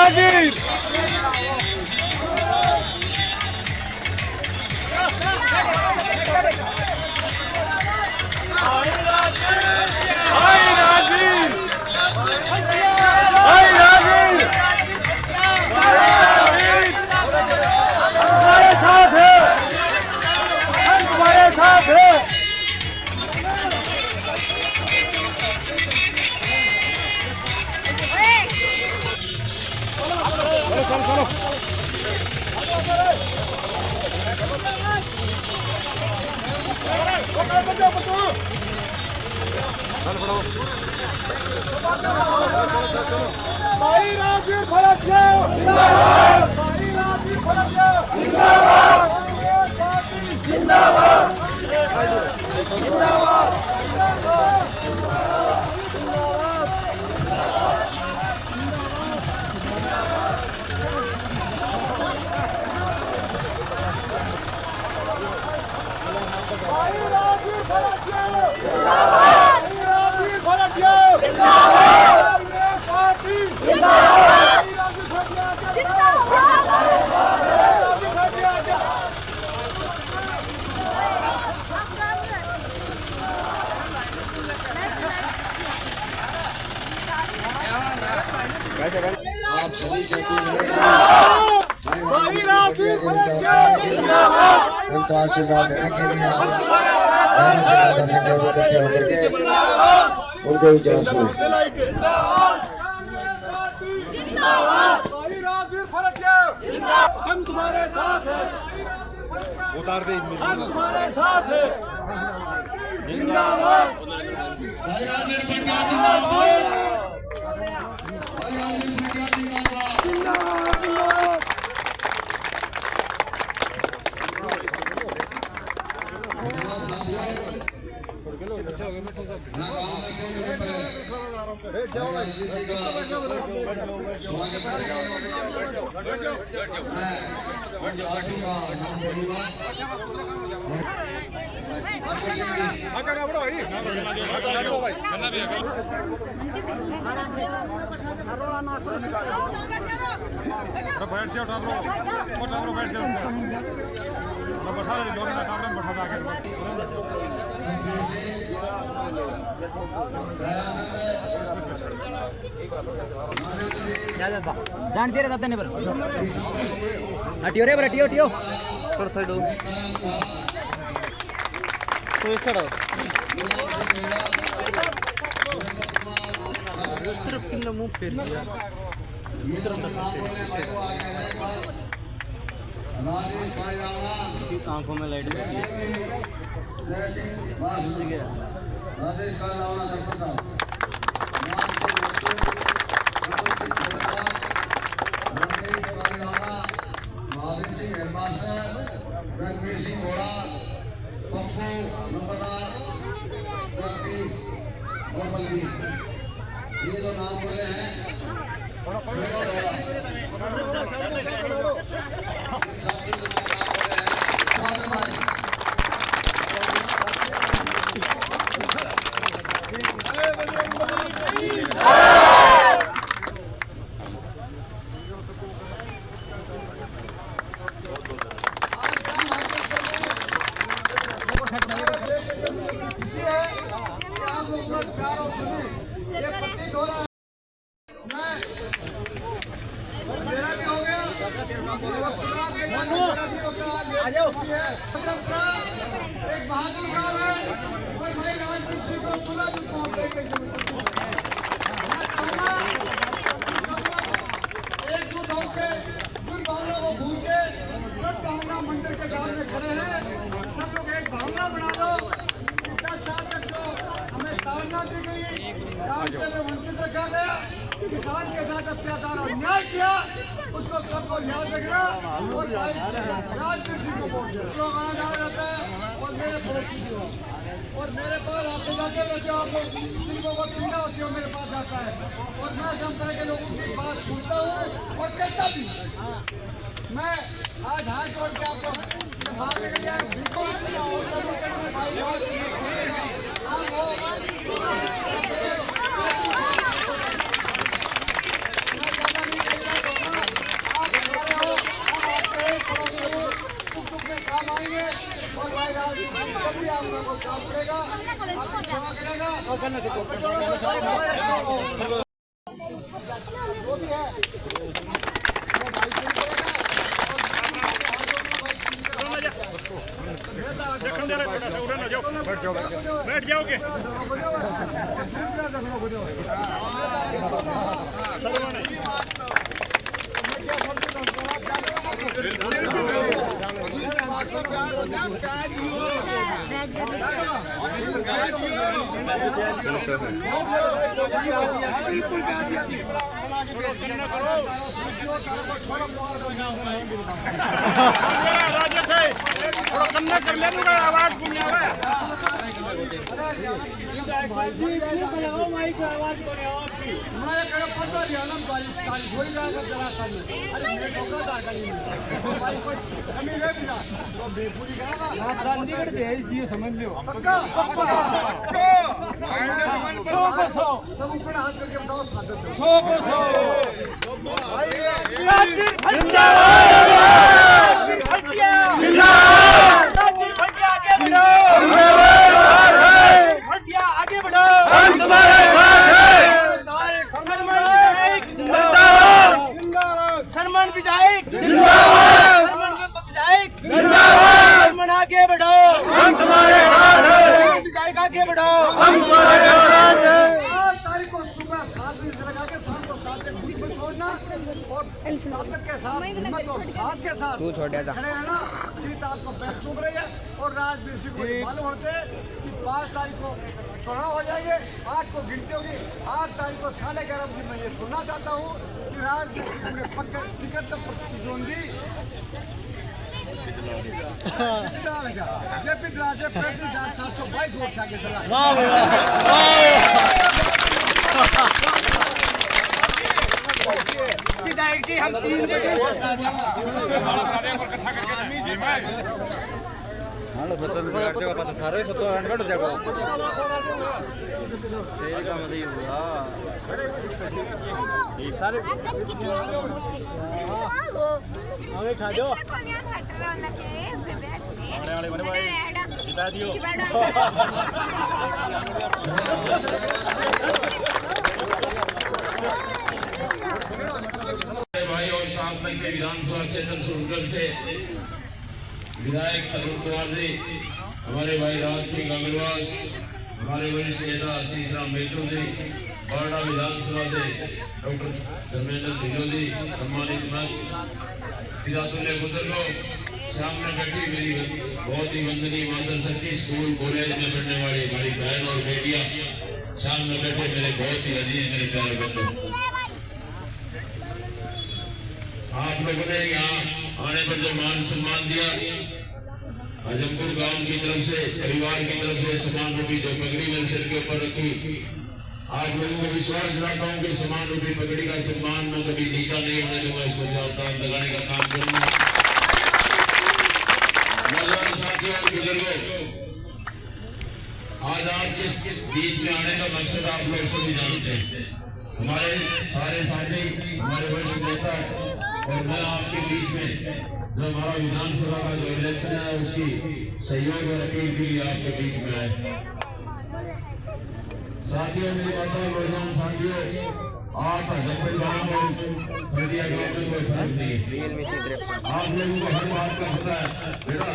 जहांगीर हमारे साथ है, हमारे साथ है। चलो चलो भाई राजवीर फड़किया जिंदाबाद, भाई राजवीर फड़किया जिंदाबाद, जिंदाबाद जिंदाबाद। भाई राजवीर फड़किया जिंदाबाद, राजवीर फड़किया जिंदाबाद, पार्टी जिंदाबाद, राजवीर फड़किया जिंदाबाद, राजवीर फड़किया आप सभी से भाई राजवीर फड़किया जिंदाबाद, उनको आशीर्वाद देने के लिए उनको भी जवाब सुनो। भाई राजवीर फड़किया हम तुम्हारे साथ हैं, उतार दे, हम तुम्हारे साथ हैं, जिंदाबाद। भाई राजवीर फड़किया जिंदाबाद, भाई राजवीर फड़किया जिंदाबाद। जानते रहते नहीं बरो हटियो रे हटियो हटियो थोड़ा साइड हो तो इस साइड उस तरफ कितना मुंह फेर दिया इस तरफ से राजेश भाई रावणा आंखों में लाइट जय सिंह राजेश भाई रावणा सरपंच साहब रणवीर सिंह घोड़ा, पप्पू नंबरदार, जगदीश और बलवीर, ये जो नाम बोले हैं एक बहादुर गांव है और भाई राजवीर सिंह को सुना जो पहुंचने के एक जुट होकर दुर्भावना को भूल के सद्भावना मंदिर के सामने खड़े हैं। सब लोग एक भावना बना दो कि 10 साल तक जो हमें ताड़ना दी गई, काम से में वंचित रखा गया, किसान के साथ अत्याचार और अन्याय किया, उसको सबको याद रखना और राजवीर सिंह को वोट देना। लोग आना जाना रहता है और मेरे पड़ोसी भी हो और मेरे पास आपको जाते रहते हो, आप लोग जिनको वो पीड़ा होती है मेरे पास आता है और मैं सब तरह के लोगों की बात सुनता हूँ और कहता भी। मैं आज हाथ जोड़ के आपको मारने के लिए और भाई राज कभी आप लोगों को काम करेगा, आपकी सेवा करेगा। जो भी है बैठ जाओगे कन्ना कर ले आवाज चंडीगढ़ भेज दिए समझ लो सब ऊपर हाथ करके बताओ स्वागत है। आगे बढ़ो हम तुम्हारे साथ हैं। शर्मन विधायक शर्मन आगे बढ़ो हम तुम्हारे साथ हैं। विधायक आगे बढ़ो हम तुम्हारे साथ हैं। 8 तारीख को सुबह 7 बजे से लगा के शाम को 7 बजे खुद में छोड़ना और ताकत के साथ हिम्मत और साहस के साथ खड़े रहना। जीत आपको पैर चुभ रही है और राजवीर सिंह को मालूम होते हैं कि 5 तारीख को चुनाव हो जाएंगे, 8 को गिनती होगी, 8 तारीख को 11:30 बजे मैं ये सुनना चाहता हूँ कि राजवीर सिंह ने पक्का टिकट प्रतिद्वंदी जेपी दिला से 35,722 वोट से आगे चला। विधायक जी हम 3 भाई और साथ में विधानसभा क्षेत्र सुरगल से विधायक सरोज कुमार जी, हमारे भाई राज सिंह अग्रवाल, हमारे वरिष्ठ नेता आशीष राम मेथू जी, बाड़ा विधानसभा से डॉक्टर धर्मेंद्र ढिल्लो जी, सम्मानित पितातुल्य बुजुर्गों, सामने बैठी मेरी बहुत ही वंदनीय मातृ शक्ति स्कूल कॉलेज में पढ़ने वाली हमारी बहन और बेटियां, सामने बैठे मेरे बहुत ही अजीज मेरे प्यारे बच्चों, आप लोगों ने यहाँ आने पर जो मान सम्मान दिया, आजमपुर गांव की तरफ से, परिवार की तरफ से समान रूपी जो पगड़ी मेरे सिर के ऊपर रखी, आप लोगों को विश्वास दिलाता हूँ कि समान रूपी पगड़ी का सम्मान मैं कभी नीचा नहीं होने दूंगा, इसको चार चांद लगाने का काम करूंगा। नौजवान साथियों और बुजुर्गों, आज आपके बीच में आने का मकसद आप लोग सभी जानते हैं। हमारे सारे साथी, हमारे वरिष्ठ नेता और मैं आपके बीच में जो हमारा विधानसभा का जो इलेक्शन है उसकी सहयोग और अपील के लिए आपके बीच में आए। साथियों मेरी बातों नौजवान साथियों, आप हजमपुर गाँव और खरदिया गाँव में कोई फर्क नहीं है। आप लोगों को हर बात का पता है। बेटा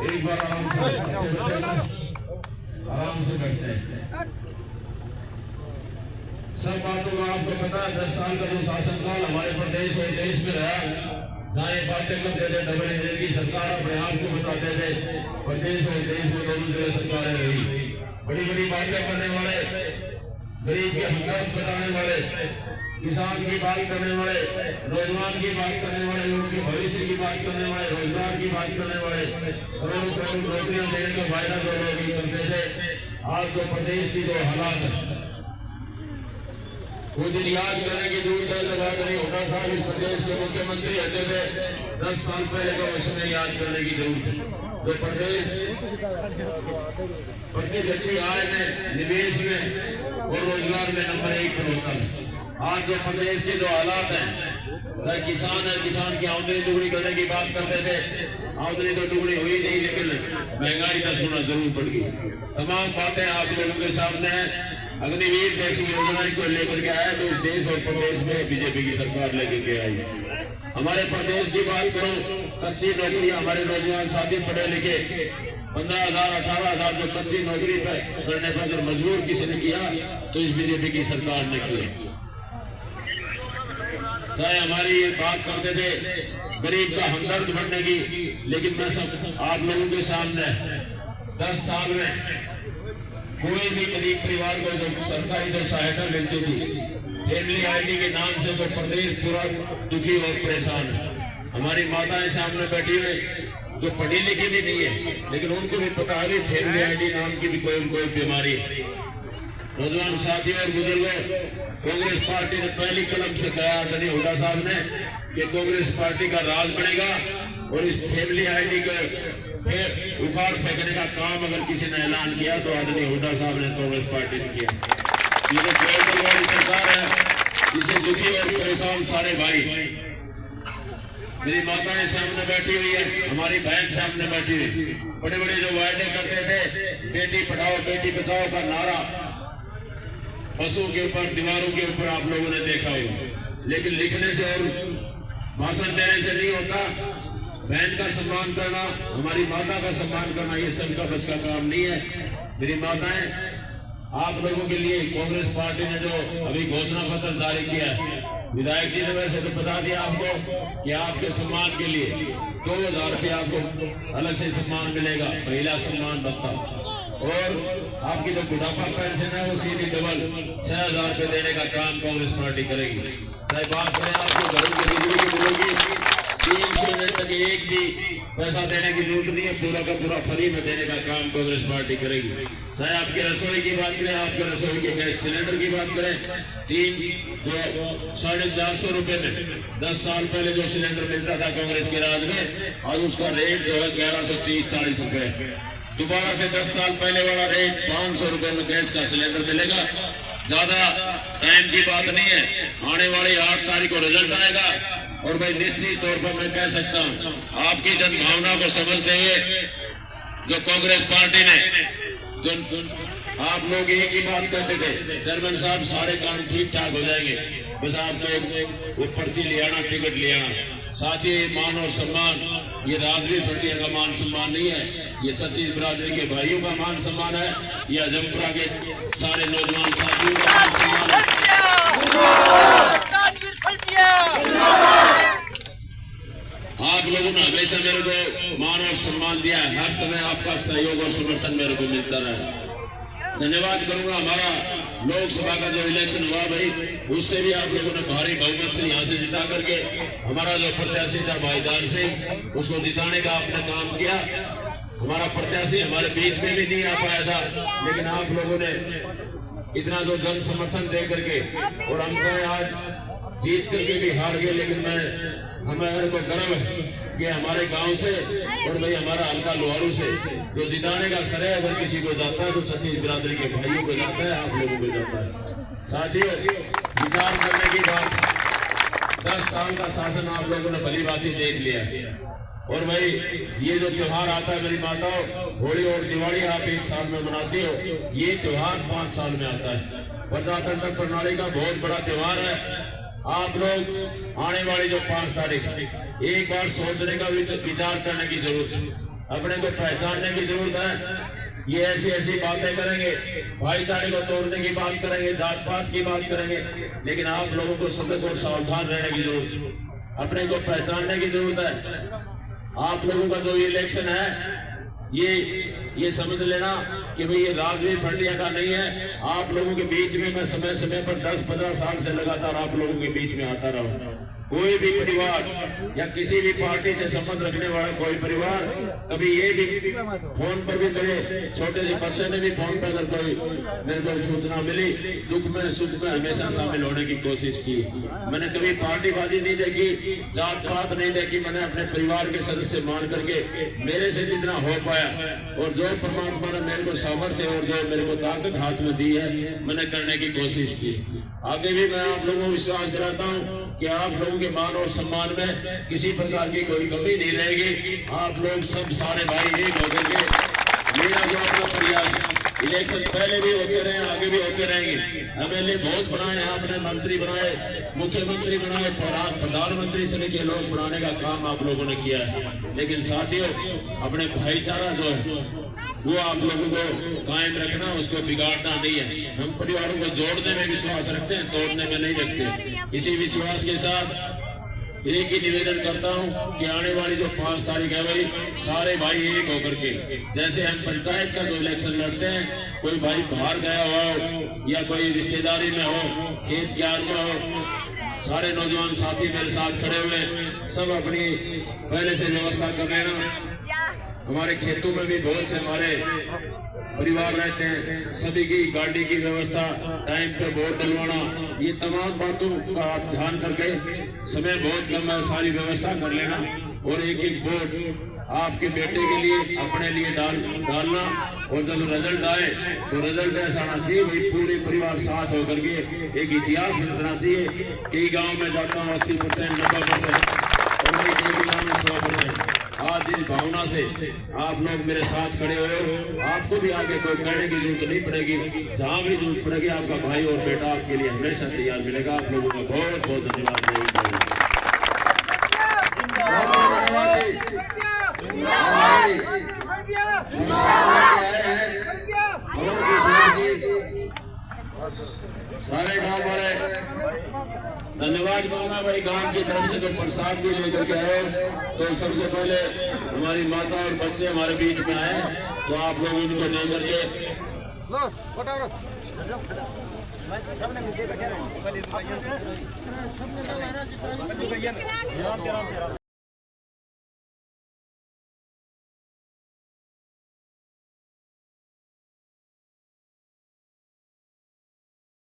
एक बार आराम से बैठते हैं। सब बातों का आपको पता है। 10 साल का जो शासनकाल हमारे प्रदेश और देश में रहा, जहाँ ये बातें करते थे डबल इंजन की सरकार अपने आप को बताते थे, प्रदेश और देश में दोनों जगह सरकारें रही। बड़ी बड़ी बातें करने वाले, गरीब के हमदर्द बताने वाले, किसान की बात करने वाले, नौजवान की बात करने वाले, उनके भविष्य की बात करने वाले, रोजगार की बात करने वाले, करोड़ों करोड़ नौकरियां देने का वायदा जो लोग करते थे, आज तो प्रदेश की जो हालात है वो दिन याद करने की जरूरत है। जब आदरणीय हुड्डा साहब इस प्रदेश के मुख्यमंत्री रहते थे 10 साल पहले का उसमें याद करने की जरूरत है। तो प्रदेश प्रति व्यक्ति आय में, निवेश में और रोजगार में नंबर 1 पर होता है। आज जो प्रदेश के जो हालात हैं, चाहे किसान है, किसान की आमदनी दुगनी करने की बात करते थे, आमदनी तो दुगनी हुई नहीं, लेकिन महंगाई का सोना जरूर बढ़ गई। तमाम बातें आप लोगों के सामने हैं। अग्निवीर जैसी योजना को लेकर के आया तो इस देश और प्रदेश में बीजेपी की सरकार लेकर के आई। हमारे प्रदेश की बात करूं, कच्ची नौकरियां हमारे नौजवान साथी पढ़े लिखे 15,000 18,000 जो कच्ची नौकरी पर करने पर अगर मजबूर किसी ने किया तो इस बीजेपी की सरकार ने किया। चाहे हमारी ये बात करते थे गरीब का हमदर्द बनने की, लेकिन मैं सब आप लोगों के सामने 10 साल में कोई भी गरीब परिवार को जो सरकारी जो सहायता मिलती थी फैमिली आईडी के नाम से, तो प्रदेश पूरा दुखी और परेशान है। हमारी माताएं सामने बैठी हुई जो पढ़ी लिखी भी नहीं है, लेकिन उनको भी पता है फैमिली आईडी नाम की भी कोई बीमारी है। नौजवान साथियों और बुजुर्गों, कांग्रेस पार्टी ने पहली कलम से कहा आदरणीय हुड्डा साहब ने कि कांग्रेस पार्टी का राज बनेगा और इस फैमिली आईडी को फिर उखाड़ फेंकने का काम अगर किसी ने ऐलान किया तो आदरणीय हुड्डा साहब ने कांग्रेस पार्टी ने किया। ये जो केंद्र वाली सरकार है, इसे दुखी और परेशान सारे भाई, मेरी माताएं सामने बैठी हुई है, हमारी बहन सामने बैठी हुई, बड़े बड़े जो वायदे करते थे बेटी पढ़ाओ बेटी बचाओ का नारा बसों के ऊपर दीवारों के ऊपर आप लोगों ने देखा होगा, लेकिन लिखने से और भाषण देने से नहीं होता। बहन का सम्मान करना, हमारी माता का सम्मान करना, ये सबका बस का काम नहीं है। मेरी माताएं, आप लोगों के लिए कांग्रेस पार्टी ने जो अभी घोषणा पत्र जारी किया है, विधायक जी ने वैसे तो बता दिया आपको कि आपके सम्मान के लिए 2,000 रुपये आपको अलग से सम्मान मिलेगा, महिला सम्मान भत्ता, और आपकी जो बुढ़ापा पेंशन है वो सीधी डबल 6,000 रुपये देने का काम कांग्रेस पार्टी करेगी। चाहे बात करें आपको घरों की बिजली की मिलेगी, 300 यूनिट तक एक भी पैसा देने की जरूरत नहीं है, पूरा का पूरा फ्री में देने का काम कांग्रेस पार्टी करेगी। चाहे आपकी रसोई की बात करें, आपके रसोई के गैस सिलेंडर की बात करें, 450 रुपए में 10 साल पहले जो सिलेंडर मिलता था कांग्रेस के राज में, आज उसका रेट जो है 1130-40 रुपए। दोबारा से 10 साल पहले वाला रेट 500 रुपए में गैस का सिलेंडर मिलेगा। ज्यादा टाइम की बात नहीं है, आने वाली 8 तारीख को रिजल्ट आएगा और भाई निश्चित तौर पर मैं कह सकता हूँ आपकी जन भावना को समझते हुए जो कांग्रेस पार्टी ने जो आप लोग एक ही बात करते थे चेयरमैन साहब सारे काम ठीक ठाक हो जाएंगे, बस आप वो पर्ची ले आना, टिकट ले आना। साथ ही मान और सम्मान, ये राजवीर फटिया का मान सम्मान नहीं है, ये छत्तीस बिरादरी के भाइयों का मान सम्मान है, ये अजमपुरा के सारे नौजवान साथियों का मान सम्मान है। आप लोगों ने हमेशा मेरे को मान और सम्मान दिया है, हर समय आपका सहयोग और समर्थन मेरे को मिलता रहा। धन्यवाद करूंगा। हमारा लोकसभा का जो इलेक्शन हुआ भाई, उससे भी आप लोगों ने भारी बहुमत से यहाँ से जिता करके हमारा जो प्रत्याशी था भाईजान सिंह, उसको जिताने का आपने काम किया। हमारा प्रत्याशी हमारे बीच में भी नहीं आ पाया था, लेकिन आप लोगों ने इतना जो जन समर्थन दे करके, और हम चाहे आज जीत करके भी हार गए, लेकिन हमें को गर्व है कि हमारे गांव से और भाई हमारा हल्का लोहारू से जो जिताने का श्रेय अगर किसी को जाता है तो छत्तीस बिरादरी के भाइयों को जाता है, आप लोगों को जाता है। साथियों, विचार करने की बात, 10 साल का शासन आप लोगों ने भली भांति देख लिया, और भाई ये जो त्योहार आता है मेरी माताओं, होली और दिवाली आप एक साल में मनाती हो, ये त्योहार 5 साल में आता है। प्रजातंत्र प्रणाली का बहुत बड़ा त्योहार है। आप लोग आने वाली जो 5 तारीख एक बार सोचने का विचार करने की जरूरत है, अपने को पहचानने की जरूरत है। ये ऐसी बातें करेंगे, भाईचारे को तोड़ने की बात करेंगे, जात पात की बात करेंगे, लेकिन आप लोगों को सतर्क और सावधान रहने की जरूरत है, अपने को पहचानने की जरूरत है। आप लोगों का जो इलेक्शन है ये समझ लेना कि भाई ये राजवीर फटिया का नहीं है। आप लोगों के बीच में मैं समय समय पर 10-15 साल से लगातार आप लोगों के बीच में आता रहा। कोई भी परिवार या किसी भी पार्टी से संबंध रखने वाला कोई परिवार कभी ये भी फोन पर भी, मेरे छोटे से बच्चे ने भी फोन पर अगर कोई मेरे को सूचना मिली, दुख में सुख में हमेशा शामिल होने की कोशिश की। मैंने कभी पार्टीबाजी नहीं देखी, जात पात नहीं देखी, मैंने अपने परिवार के सदस्य मान करके मेरे से जितना हो पाया और जो परमात्मा ने मेरे को सामर्थ्य और जो मेरे को ताकत हाथ में दी है, मैंने करने की कोशिश की। आगे भी मैं आप लोगों को विश्वास दिलाता हूँ कि आप लोगों लोगों के मान और सम्मान में किसी प्रकार की कोई कमी नहीं रहेगी। आप लोग सब सारे भाई एक होकर के मेरा जो अपना प्रयास, इलेक्शन पहले भी होते रहे, आगे भी होते रहेंगे। MLA बहुत बनाए, आपने मंत्री बनाए, मुख्यमंत्री बनाए, प्रधानमंत्री से लेकर लोग बनाने का काम आप लोगों ने किया है। लेकिन साथियों, अपने भाईचारा जो है वो आप लोगों को कायम रखना, उसको बिगाड़ना नहीं है। हम परिवारों को जोड़ने में विश्वास रखते हैं, तोड़ने में नहीं रखते। इसी विश्वास के साथ एक ही निवेदन करता हूं कि आने वाली जो 5 तारीख है भाई, सारे भाई एक होकर के, जैसे हम पंचायत का जो इलेक्शन लड़ते हैं, कोई भाई बाहर गया हुआ हो या कोई रिश्तेदारी में हो, खेत क्यार में हो, सारे नौजवान साथी मेरे साथ खड़े हुए सब अपनी पहले से व्यवस्था कर लेना। हमारे खेतों में भी बहुत से हमारे परिवार रहते हैं, सभी की गाड़ी की व्यवस्था, टाइम पे वोट डलवाना, ये तमाम बातों का आप ध्यान करके, समय बहुत कम है, सारी व्यवस्था कर लेना और एक एक वोट आपके बेटे के लिए, अपने लिए डालना। और जब रिजल्ट आए तो रिजल्ट ऐसा आना चाहिए भाई, पूरे परिवार साथ होकर के एक इतिहास रचना चाहिए। कई गाँव में जाता हूँ 80%, 90% और कई गाँव में 100%। आज इस भावना से आप लोग मेरे साथ खड़े हो, आपको भी आगे कोई कहने की जरूरत नहीं पड़ेगी। जहाँ भी जरूरत पड़ेगी आपका भाई और बेटा आपके लिए हमेशा तैयार मिलेगा। आप लोगों का बहुत बहुत धन्यवाद। सारे गांव वाले धन्यवाद कहूँगा भाई, गांव की तरफ से जो प्रसाद भी लेकर के आए, तो सबसे पहले हमारी माता और बच्चे हमारे बीच में आए, तो आप लोग उनको लेकर के